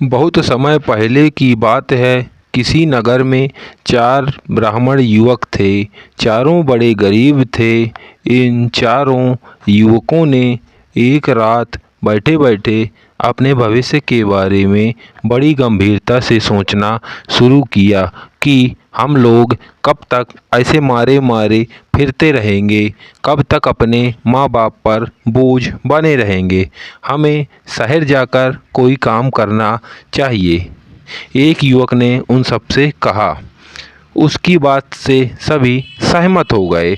बहुत समय पहले की बात है। किसी नगर में चार ब्राह्मण युवक थे। चारों बड़े गरीब थे। इन चारों युवकों ने एक रात बैठे बैठे अपने भविष्य के बारे में बड़ी गंभीरता से सोचना शुरू किया कि हम लोग कब तक ऐसे मारे मारे फिरते रहेंगे, कब तक अपने माँ बाप पर बोझ बने रहेंगे। हमें शहर जाकर कोई काम करना चाहिए। एक युवक ने उन सबसे कहा। उसकी बात से सभी सहमत हो गए।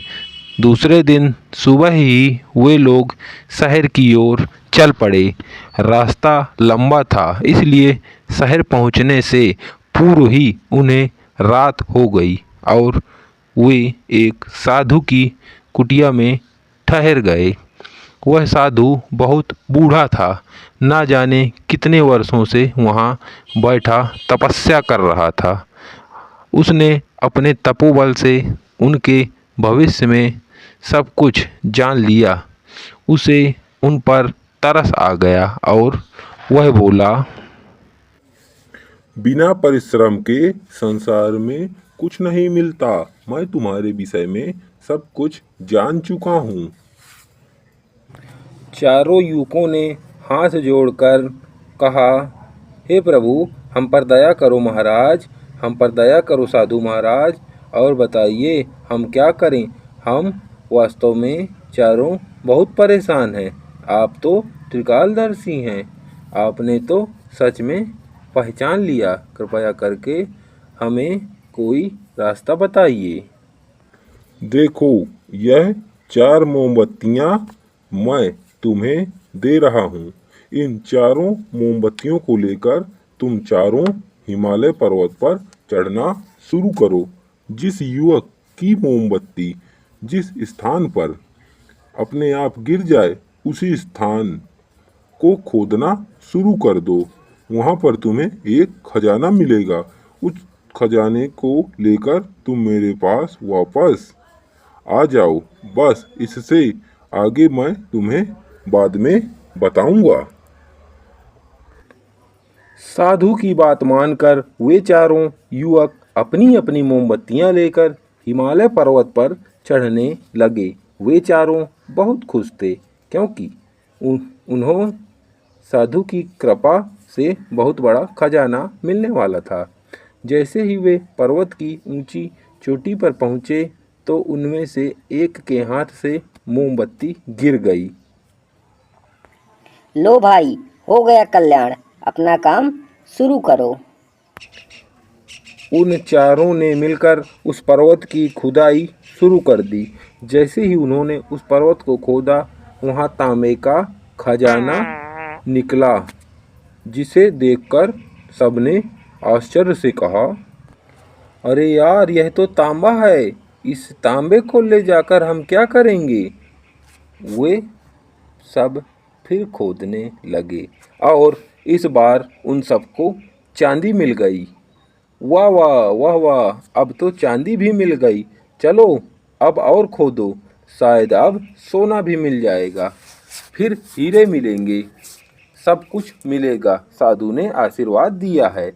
दूसरे दिन सुबह ही वे लोग शहर की ओर चल पड़े। रास्ता लंबा था, इसलिए शहर पहुंचने से पूर्व ही उन्हें रात हो गई और वे एक साधु की कुटिया में ठहर गए। वह साधु बहुत बूढ़ा था। ना जाने कितने वर्षों से वहाँ बैठा तपस्या कर रहा था। उसने अपने तपोबल से उनके भविष्य में सब कुछ जान लिया। उसे उन पर तरस आ गया और वह बोला, बिना परिश्रम के संसार में कुछ नहीं मिलता। मैं तुम्हारे विषय में सब कुछ जान चुका हूँ। चारों युवकों ने हाथ जोड़कर कहा, हे प्रभु, हम पर दया करो महाराज, हम पर दया करो साधु महाराज, और बताइए हम क्या करें। हम वास्तव में चारों बहुत परेशान हैं। आप तो त्रिकालदर्शी हैं। आपने तो सच में पहचान लिया। कृपया करके हमें कोई रास्ता बताइए। देखो, यह 4 मोमबत्तियाँ मैं तुम्हें दे रहा हूँ। इन चारों मोमबत्तियों को लेकर तुम चारों हिमालय पर्वत पर चढ़ना शुरू करो। जिस युवक की मोमबत्ती जिस स्थान पर अपने आप गिर जाए, उसी स्थान को खोदना शुरू कर दो। वहाँ पर तुम्हें एक खजाना मिलेगा। उस खजाने को लेकर तुम मेरे पास वापस आ जाओ। बस इससे आगे मैं तुम्हें बाद में बताऊंगा। साधु की बात मानकर वे चारों युवक अपनी अपनी मोमबत्तियां लेकर हिमालय पर्वत पर चढ़ने लगे। वे चारों बहुत खुश थे, क्योंकि उन्हों साधु की कृपा से बहुत बड़ा खजाना मिलने वाला था। जैसे ही वे पर्वत की ऊंची चोटी पर पहुँचे तो उनमें से एक के हाथ से मोमबत्ती गिर गई। लो भाई, हो गया कल्याण, अपना काम शुरू करो। उन चारों ने मिलकर उस पर्वत की खुदाई शुरू कर दी। जैसे ही उन्होंने उस पर्वत को खोदा, वहाँ तांबे का खजाना निकला, जिसे देखकर सबने आश्चर्य से कहा, अरे यार, यह तो तांबा है। इस तांबे को ले जाकर हम क्या करेंगे। वे सब फिर खोदने लगे और इस बार उन सबको चांदी मिल गई। वाह वाह वाह वाह, अब तो चांदी भी मिल गई। चलो अब और खोदो, शायद अब सोना भी मिल जाएगा, फिर हीरे मिलेंगे, सब कुछ मिलेगा। साधु ने आशीर्वाद दिया है।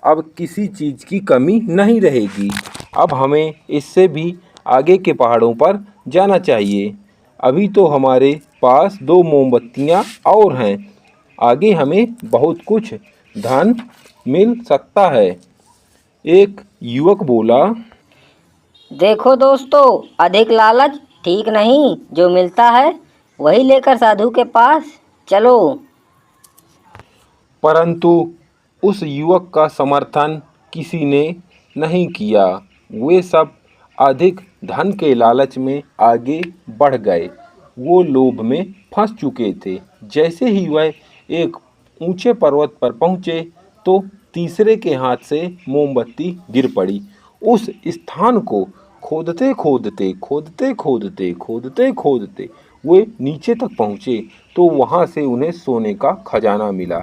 अब किसी चीज़ की कमी नहीं रहेगी। अब हमें इससे भी आगे के पहाड़ों पर जाना चाहिए। अभी तो हमारे पास 2 मोमबत्तियाँ और हैं। आगे हमें बहुत कुछ धन मिल सकता है। एक युवक बोला, देखो दोस्तों, अधिक लालच ठीक नहीं। जो मिलता है वही लेकर साधु के पास चलो। परंतु उस युवक का समर्थन किसी ने नहीं किया। वे सब अधिक धन के लालच में आगे बढ़ गए। वो लोभ में फंस चुके थे। जैसे ही वह एक ऊंचे पर्वत पर पहुँचे तो तीसरे के हाथ से मोमबत्ती गिर पड़ी। उस स्थान को खोदते खोदते खोदते खोदते खोदते खोदते वे नीचे तक पहुँचे तो वहाँ से उन्हें सोने का खजाना मिला।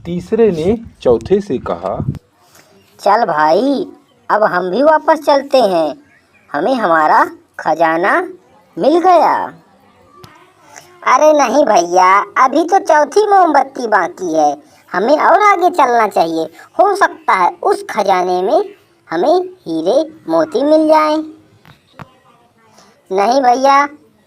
तीसरे ने चौथे से कहा, चल भाई, अब हम भी वापस चलते हैं। हमें हमारा खजाना मिल गया। अरे नहीं भैया, अभी तो चौथी मोमबत्ती बाकी है। हमें और आगे चलना चाहिए। हो सकता है उस खजाने में हमें हीरे मोती मिल जाएं। नहीं भैया,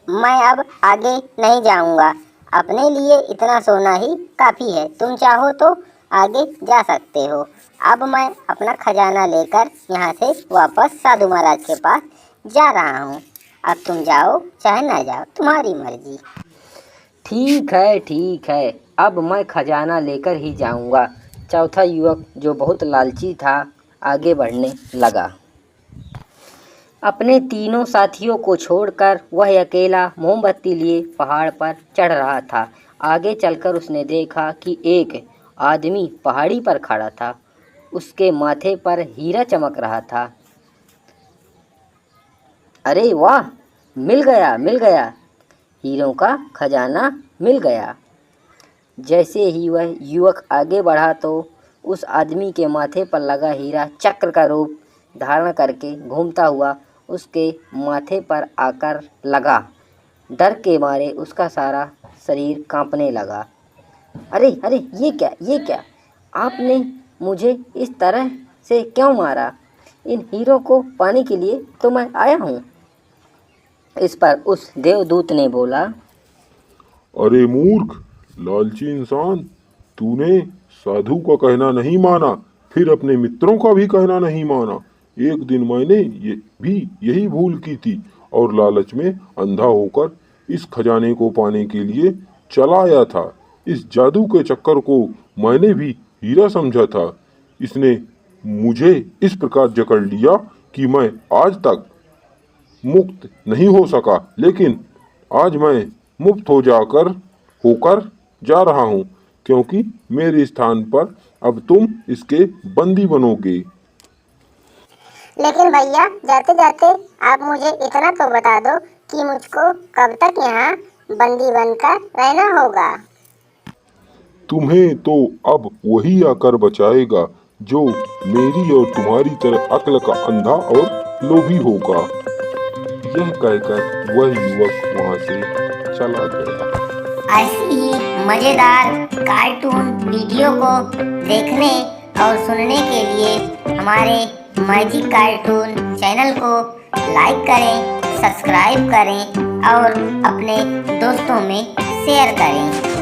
मैं अब आगे नहीं जाऊंगा। अपने लिए इतना सोना ही काफ़ी है। तुम चाहो तो आगे जा सकते हो। अब मैं अपना खजाना लेकर यहाँ से वापस साधु महाराज के पास जा रहा हूँ। अब तुम जाओ चाहे ना जाओ, तुम्हारी मर्जी। ठीक है, अब मैं खजाना लेकर ही जाऊंगा। चौथा युवक, जो बहुत लालची था, आगे बढ़ने लगा। अपने तीनों साथियों को छोड़कर वह अकेला मोमबत्ती लिए पहाड़ पर चढ़ रहा था। आगे चलकर उसने देखा कि एक आदमी पहाड़ी पर खड़ा था। उसके माथे पर हीरा चमक रहा था। अरे वाह, मिल गया, हीरों का खजाना मिल गया। जैसे ही वह युवक आगे बढ़ा तो उस आदमी के माथे पर लगा हीरा चक्र का रूप धारण करके घूमता हुआ उसके माथे पर आकर लगा। डर के मारे उसका सारा शरीर कांपने लगा। अरे ये क्या, आपने मुझे इस तरह से क्यों मारा? इन हीरों को पाने के लिए तो मैं आया हूँ। इस पर उस देवदूत ने बोला, अरे मूर्ख, लालची इंसान, तूने साधु का कहना नहीं माना, फिर अपने मित्रों का भी कहना नहीं माना। एक दिन मैंने यही भूल की थी और लालच में अंधा होकर इस खजाने को पाने के लिए चला आया था। इस जादू के चक्कर को मैंने भी हीरा समझा था। इसने मुझे इस प्रकार जकड़ लिया कि मैं आज तक मुक्त नहीं हो सका, लेकिन आज मैं मुक्त होकर जा रहा हूँ, क्योंकि मेरे स्थान पर अब तुम इसके बंदी बनोगे। लेकिन भैया, जाते जाते आप मुझे इतना तो बता दो कि मुझको कब तक यहाँ बंदी बनकर रहना होगा? तुम्हें तो अब वही आकर बचाएगा जो मेरी और तुम्हारी तरह अक्ल का अंधा और लोभी होगा। यह कहकर वह युवक वहाँ से चला गया। ऐसी ही मजेदार कार्टून वीडियो को देखने और सुनने के लिए हमारे मैजिक कार्टून चैनल को लाइक करें, सब्सक्राइब करें और अपने दोस्तों में शेयर करें।